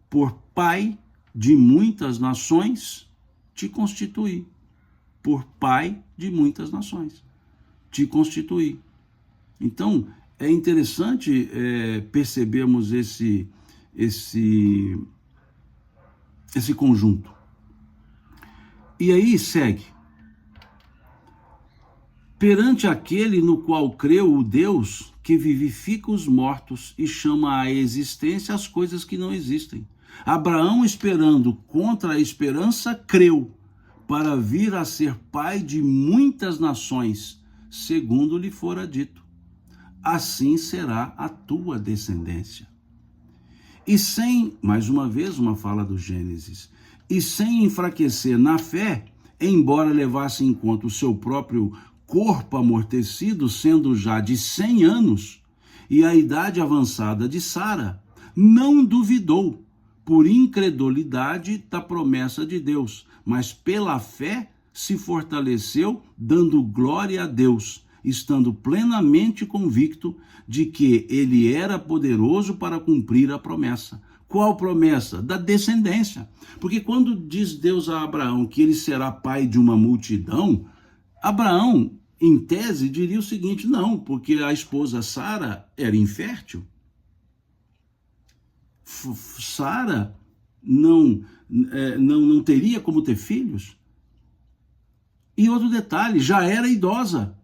S1: Por pai de muitas nações te constituí. Por pai de muitas nações te constituí. Então, é interessante percebermos esse conjunto. E aí segue. Perante aquele no qual creu o Deus que vivifica os mortos e chama à existência as coisas que não existem. Abraão, esperando contra a esperança, creu, para vir a ser pai de muitas nações, segundo lhe fora dito. Assim será a tua descendência. E sem, mais uma vez, uma fala do Gênesis, e sem enfraquecer na fé, embora levasse em conta o seu próprio corpo amortecido, sendo já de 100 anos, e a idade avançada de Sara, não duvidou, por incredulidade da promessa de Deus, mas pela fé se fortaleceu, dando glória a Deus, estando plenamente convicto de que ele era poderoso para cumprir a promessa. Qual promessa? Da descendência. Porque quando diz Deus a Abraão que ele será pai de uma multidão, Abraão, em tese, diria o seguinte: não, porque a esposa Sara era infértil. Sara não teria como ter filhos. E outro detalhe, já era idosa.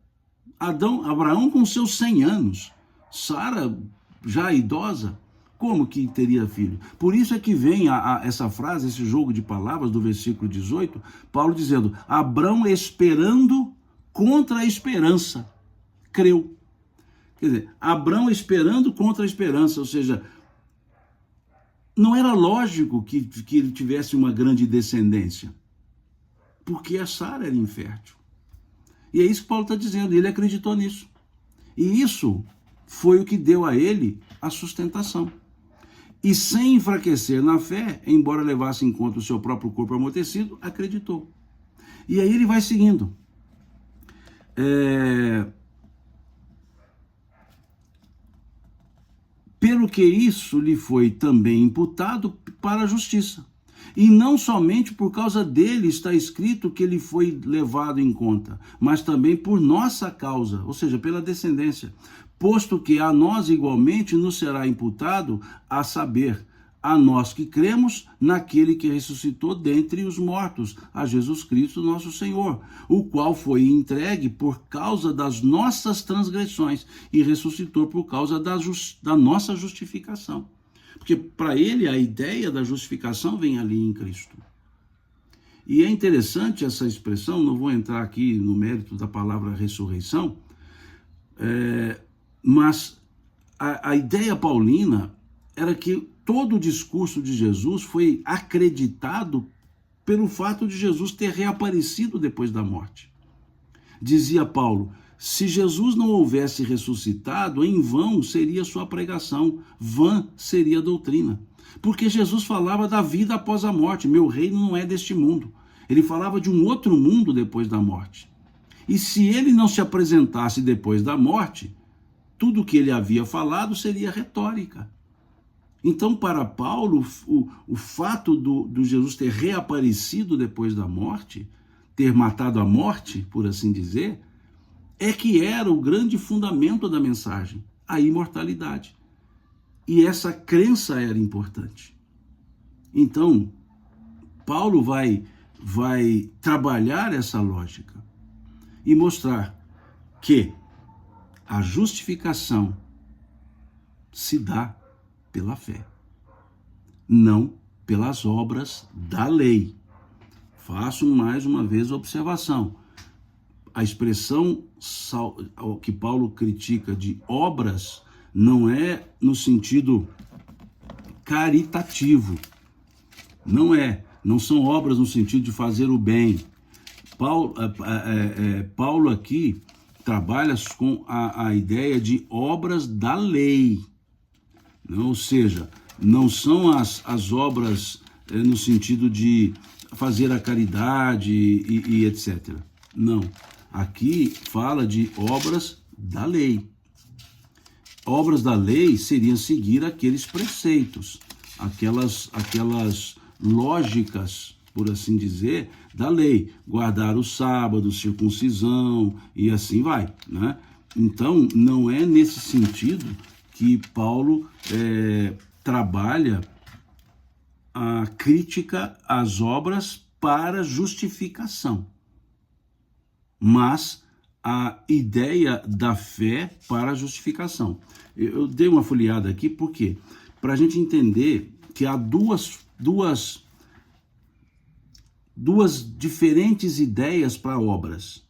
S1: Abraão com seus 100 anos, Sara já idosa, como que teria filho? Por isso é que vem essa frase, esse jogo de palavras do versículo 18, Paulo dizendo: Abraão esperando contra a esperança, creu. Quer dizer, Abraão esperando contra a esperança, ou seja, não era lógico que ele tivesse uma grande descendência, porque a Sara era infértil. E é isso que Paulo está dizendo, ele acreditou nisso. E isso foi o que deu a ele a sustentação. E sem enfraquecer na fé, embora levasse em conta o seu próprio corpo amortecido, acreditou. E aí ele vai seguindo. Pelo que isso lhe foi também imputado para a justiça. E não somente por causa dele está escrito que ele foi levado em conta, mas também por nossa causa, ou seja, pela descendência. Posto que a nós igualmente nos será imputado, a saber, a nós que cremos naquele que ressuscitou dentre os mortos, a Jesus Cristo nosso Senhor, o qual foi entregue por causa das nossas transgressões e ressuscitou por causa da nossa justificação. Porque para ele a ideia da justificação vem ali em Cristo. E é interessante essa expressão, não vou entrar aqui no mérito da palavra ressurreição, mas a ideia paulina era que todo o discurso de Jesus foi acreditado pelo fato de Jesus ter reaparecido depois da morte. Dizia Paulo, se Jesus não houvesse ressuscitado, em vão seria sua pregação, vã seria a doutrina. Porque Jesus falava da vida após a morte, meu reino não é deste mundo. Ele falava de um outro mundo depois da morte. E se ele não se apresentasse depois da morte, tudo o que ele havia falado seria retórica. Então, para Paulo, o fato do Jesus ter reaparecido depois da morte, ter matado a morte, por assim dizer, é que era o grande fundamento da mensagem, a imortalidade. E essa crença era importante. Então, Paulo vai trabalhar essa lógica e mostrar que a justificação se dá pela fé, não pelas obras da lei. Faço mais uma vez a observação. A expressão que Paulo critica de obras não é no sentido caritativo. Não são obras no sentido de fazer o bem. Paulo aqui trabalha com a ideia de obras da lei. Ou seja, não são as obras no sentido de fazer a caridade e etc. Não. Aqui fala de obras da lei. Obras da lei seriam seguir aqueles preceitos, aquelas lógicas, por assim dizer, da lei. Guardar o sábado, circuncisão e assim vai, né? Então, não é nesse sentido que Paulo trabalha a crítica às obras para justificação, mas a ideia da fé para justificação. Eu dei uma folheada aqui, por quê? Para a gente entender que há duas diferentes ideias para obras.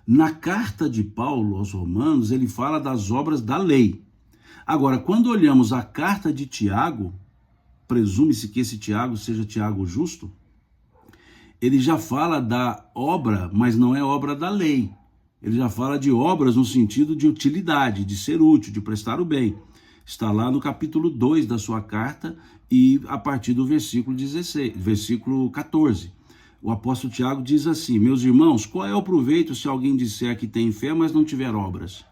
S1: Na carta de Paulo aos Romanos, ele fala das obras da lei. Agora, quando olhamos a carta de Tiago, presume-se que esse Tiago seja Tiago justo, ele já fala da obra, mas não é obra da lei. Ele já fala de obras no sentido de utilidade, de ser útil, de prestar o bem. Está lá no capítulo 2 da sua carta e a partir do versículo 14. O apóstolo Tiago diz assim, meus irmãos, qual é o proveito se alguém disser que tem fé, mas não tiver obras?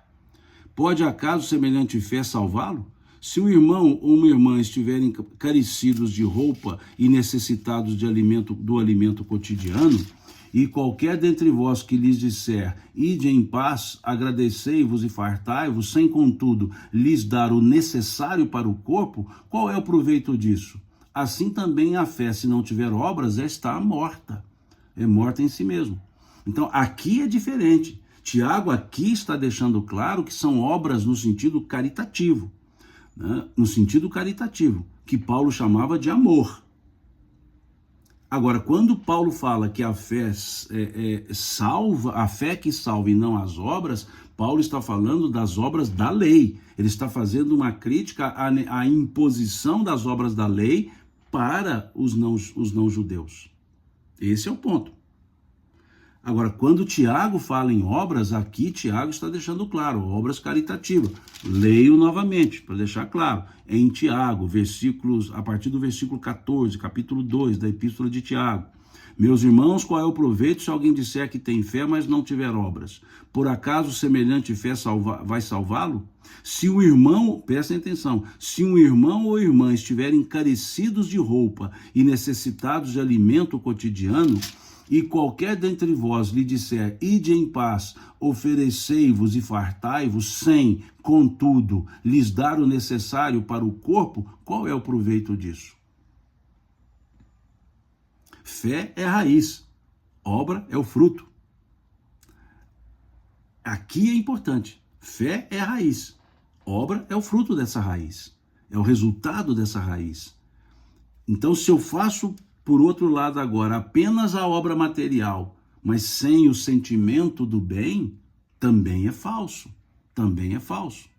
S1: Pode acaso semelhante fé salvá-lo? Se um irmão ou uma irmã estiverem carecidos de roupa e necessitados do alimento cotidiano, e qualquer dentre vós que lhes disser, ide em paz, agradecei-vos e fartai-vos, sem contudo lhes dar o necessário para o corpo, qual é o proveito disso? Assim também a fé, se não tiver obras, está morta. É morta em si mesmo. Então aqui é diferente. Tiago aqui está deixando claro que são obras no sentido caritativo, né? No sentido caritativo, que Paulo chamava de amor. Agora, quando Paulo fala que a fé salva, a fé que salva e não as obras, Paulo está falando das obras da lei. Ele está fazendo uma crítica à imposição das obras da lei para os não-judeus. Esse é o ponto. Agora, quando Tiago fala em obras, aqui Tiago está deixando claro, obras caritativas. Leio novamente, para deixar claro. Em Tiago, a partir do versículo 14, capítulo 2 da Epístola de Tiago. Meus irmãos, qual é o proveito se alguém disser que tem fé, mas não tiver obras? Por acaso semelhante fé vai salvá-lo? Se o irmão, prestem atenção, se um irmão ou irmã estiverem carecidos de roupa e necessitados de alimento cotidiano, e qualquer dentre vós lhe disser, ide em paz, oferecei-vos e fartai-vos, sem, contudo, lhes dar o necessário para o corpo, qual é o proveito disso? Fé é a raiz, obra é o fruto. Aqui é importante, fé é a raiz, obra é o fruto dessa raiz, é o resultado dessa raiz. Então, se eu faço, por outro lado agora, apenas a obra material, mas sem o sentimento do bem, também é falso, também é falso.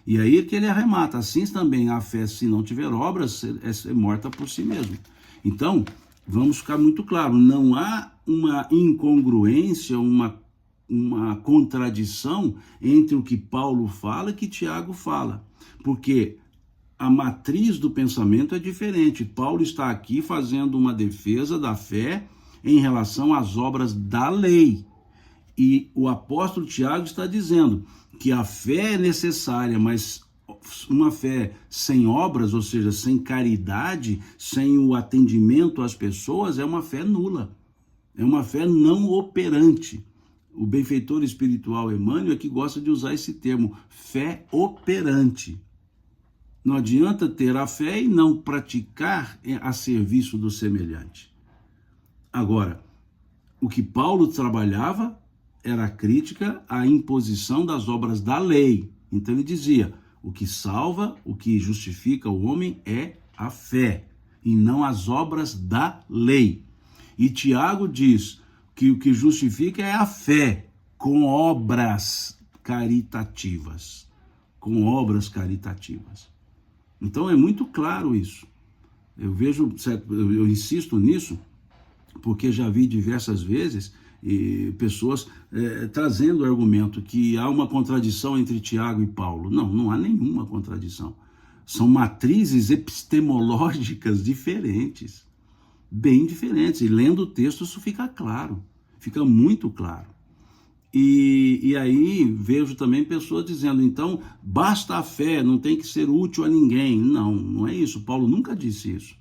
S1: E aí é que ele arremata, assim também a fé, se não tiver obras, é morta por si mesmo. Então, vamos ficar muito claro, não há uma incongruência, uma contradição entre o que Paulo fala e que Tiago fala, porque a matriz do pensamento é diferente. Paulo está aqui fazendo uma defesa da fé em relação às obras da lei, e o apóstolo Tiago está dizendo que a fé é necessária, mas uma fé sem obras, ou seja, sem caridade, sem o atendimento às pessoas, é uma fé nula, é uma fé não operante. O benfeitor espiritual Emmanuel é que gosta de usar esse termo, fé operante. Não adianta ter a fé e não praticar a serviço do semelhante. Agora, o que Paulo trabalhava era a crítica à imposição das obras da lei. Então ele dizia, o que salva, o que justifica o homem é a fé, e não as obras da lei. E Tiago diz que o que justifica é a fé, com obras caritativas. Com obras caritativas. Então é muito claro isso. Eu vejo, eu insisto nisso, porque já vi diversas vezes pessoas trazendo o argumento que há uma contradição entre Tiago e Paulo. Não, não há nenhuma contradição. São matrizes epistemológicas diferentes, bem diferentes. E lendo o texto isso fica claro, fica muito claro. E aí vejo também pessoas dizendo, então, basta a fé, não tem que ser útil a ninguém. Não, não é isso. Paulo nunca disse isso.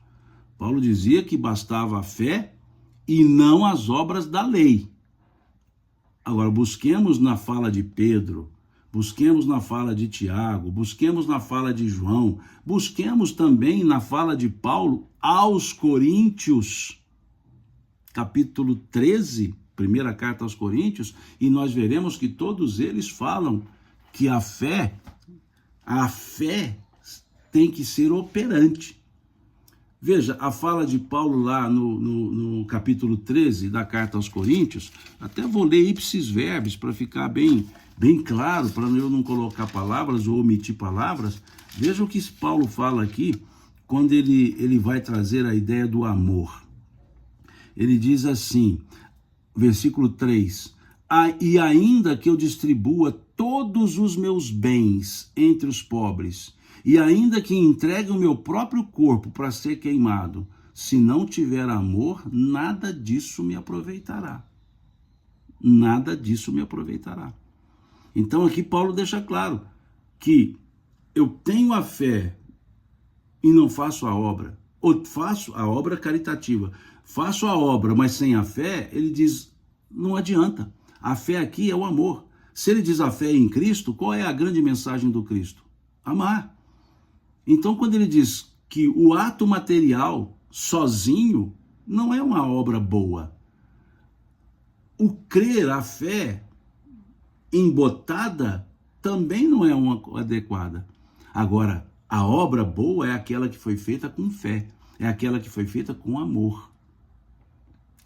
S1: Paulo dizia que bastava a fé e não as obras da lei. Agora, busquemos na fala de Pedro, busquemos na fala de Tiago, busquemos na fala de João, busquemos também na fala de Paulo aos Coríntios, capítulo 13, primeira carta aos Coríntios, e nós veremos que todos eles falam que a fé tem que ser operante. Veja, a fala de Paulo lá no capítulo 13 da carta aos Coríntios, até vou ler ipsis verbis para ficar bem claro, para eu não colocar palavras ou omitir palavras. Veja o que Paulo fala aqui, quando ele vai trazer a ideia do amor. Ele diz assim, versículo 3, e ainda que eu distribua todos os meus bens entre os pobres, e ainda que entregue o meu próprio corpo para ser queimado, se não tiver amor, nada disso me aproveitará. Nada disso me aproveitará. Então aqui Paulo deixa claro que eu tenho a fé e não faço a obra, ou faço a obra caritativa, faço a obra, mas sem a fé, ele diz, não adianta. A fé aqui é o amor. Se ele diz a fé em Cristo, qual é a grande mensagem do Cristo? Amar. Então, quando ele diz que o ato material sozinho não é uma obra boa, o crer, a fé embotada também não é uma adequada. Agora, a obra boa é aquela que foi feita com fé, é aquela que foi feita com amor.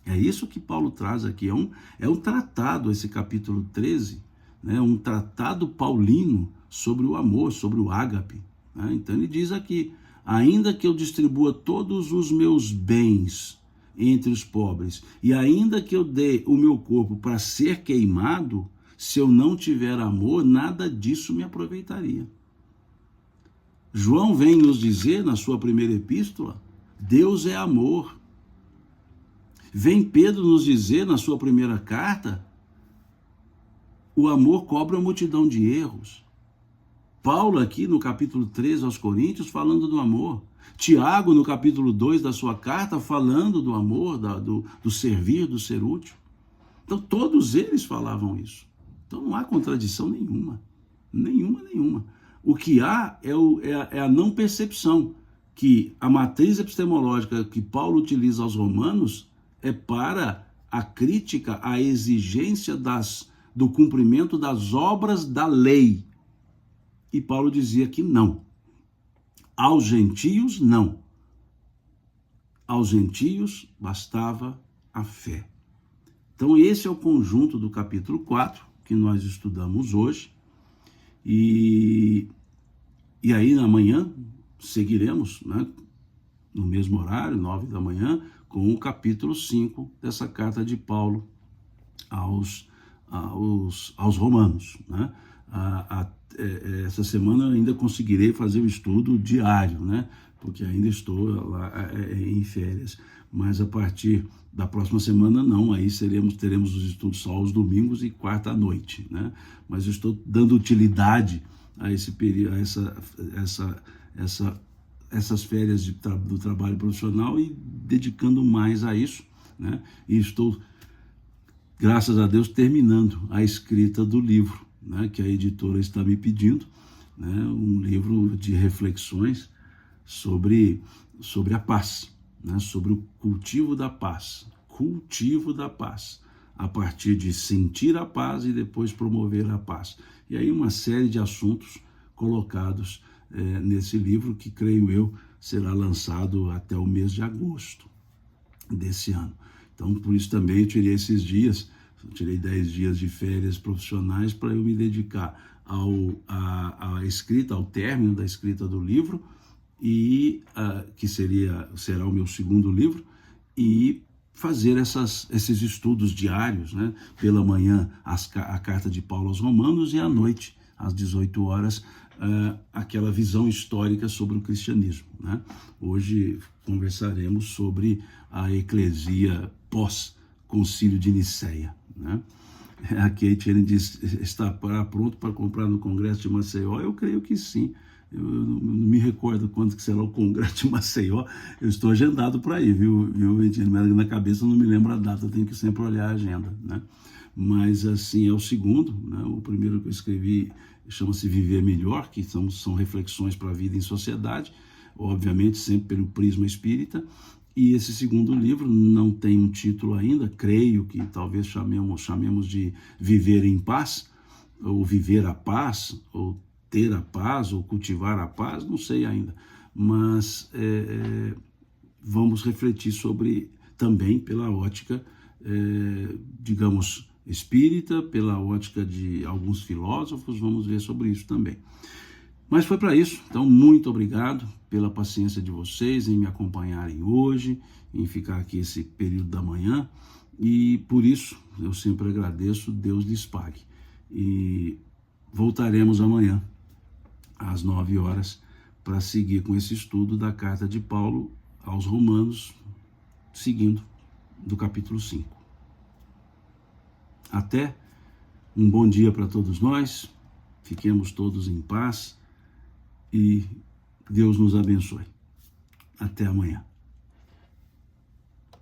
S1: É isso que Paulo traz aqui, é um tratado, esse capítulo 13, né, um tratado paulino sobre o amor, sobre o ágape. Né? Então ele diz aqui, ainda que eu distribua todos os meus bens entre os pobres, e ainda que eu dê o meu corpo para ser queimado, se eu não tiver amor, nada disso me aproveitaria. João vem nos dizer, na sua primeira epístola, Deus é amor. Vem Pedro nos dizer na sua primeira carta, o amor cobre uma multidão de erros. Paulo aqui no capítulo 3 aos Coríntios falando do amor. Tiago no capítulo 2 da sua carta falando do amor, do servir, do ser útil. Então todos eles falavam isso. Então não há contradição nenhuma. Nenhuma. O que há é a não percepção que a matriz epistemológica que Paulo utiliza aos romanos é para a crítica, a exigência do cumprimento das obras da lei. E Paulo dizia que não. Aos gentios, não. Aos gentios bastava a fé. Então esse é o conjunto do capítulo 4 que nós estudamos hoje. E aí amanhã seguiremos, né, no mesmo horário, 9 da manhã, com o capítulo 5 dessa carta de Paulo aos romanos, né? Essa semana eu ainda conseguirei fazer o estudo diário, né? Porque ainda estou lá em férias. Mas a partir da próxima semana não, aí teremos os estudos só aos domingos e quarta à noite, né? Mas eu estou dando utilidade a esse período, essas férias do trabalho profissional e dedicando mais a isso, né? E estou, graças a Deus, terminando a escrita do livro, né, que a editora está me pedindo, né, um livro de reflexões sobre a paz, né, sobre o cultivo da paz, a partir de sentir a paz e depois promover a paz. E aí uma série de assuntos colocados nesse livro que, creio eu, será lançado até o mês de agosto desse ano. Então, por isso também eu tirei esses dias, tirei 10 dias de férias profissionais para eu me dedicar à escrita, ao término da escrita do livro, e que será o meu segundo livro, e fazer esses estudos diários, né? Pela manhã a carta de Paulo aos Romanos e à noite, às 18 horas, aquela visão histórica sobre o cristianismo, né? Hoje conversaremos sobre a eclesia pós-concílio de Nicéia, né? A Kate diz, está pronto para comprar no Congresso de Maceió? Eu creio que sim. Eu não me recordo quando que será o Congresso de Maceió. Eu estou agendado para ir, viu? Na cabeça não me lembro a data, eu tenho que sempre olhar a agenda, né? Mas assim, é o segundo, né? O primeiro que eu escrevi chama-se Viver Melhor, que são reflexões para a vida em sociedade, obviamente sempre pelo prisma espírita. E esse segundo livro não tem um título ainda, creio que talvez chamemos de Viver em Paz, ou Viver a Paz, ou Ter a Paz, ou Cultivar a Paz, não sei ainda. Mas vamos refletir sobre, também pela ótica, digamos, espírita, pela ótica de alguns filósofos, vamos ver sobre isso também. Mas foi para isso, então muito obrigado pela paciência de vocês em me acompanharem hoje, em ficar aqui esse período da manhã, e por isso eu sempre agradeço, Deus lhes pague. E voltaremos amanhã às 9 horas para seguir com esse estudo da carta de Paulo aos Romanos, seguindo do capítulo 5. Até, um bom dia para todos nós, fiquemos todos em paz e Deus nos abençoe. Até amanhã.